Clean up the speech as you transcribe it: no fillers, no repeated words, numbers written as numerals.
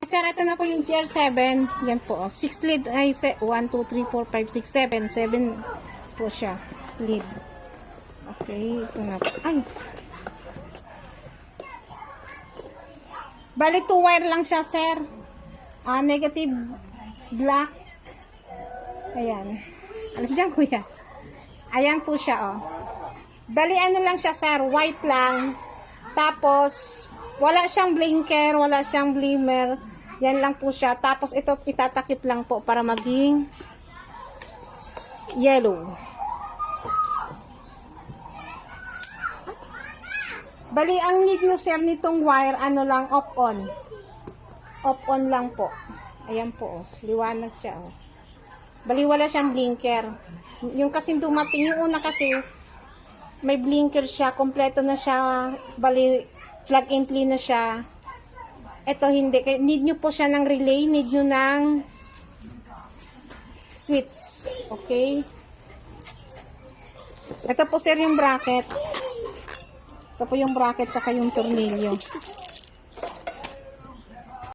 Sir, ito na po yung GR7. Yan po. 6 lead. Ay, 1, 2, 3, 4, 5, 6, 7. 7 po siya. Lead. Okay. Ito na po. Ay. Bali, 2 wire lang siya, sir. Negative black. Ayan. Alas dyan, kuya. Ayan po siya, oh. Bali, ano lang siya, sir. White lang. Tapos, wala siyang blinker, wala siyang glimmer. Yan lang po siya. Tapos, ito, itatakip lang po para maging yellow. Bali, ang need nyo, sir, nitong wire, ano lang, off-on. Off-on lang po. Ayan po, oh. Liwanag siya, oh. Bali, wala siyang blinker. Yung kasi dumating, yung una kasi, may blinker siya, kompleto na siya, bali, plug and play na siya. Ito hindi, need nyo po siya ng relay, need nyo ng switch. Okay? Ito po, sir, yung bracket. Ito po yung bracket, saka yung tornilyo.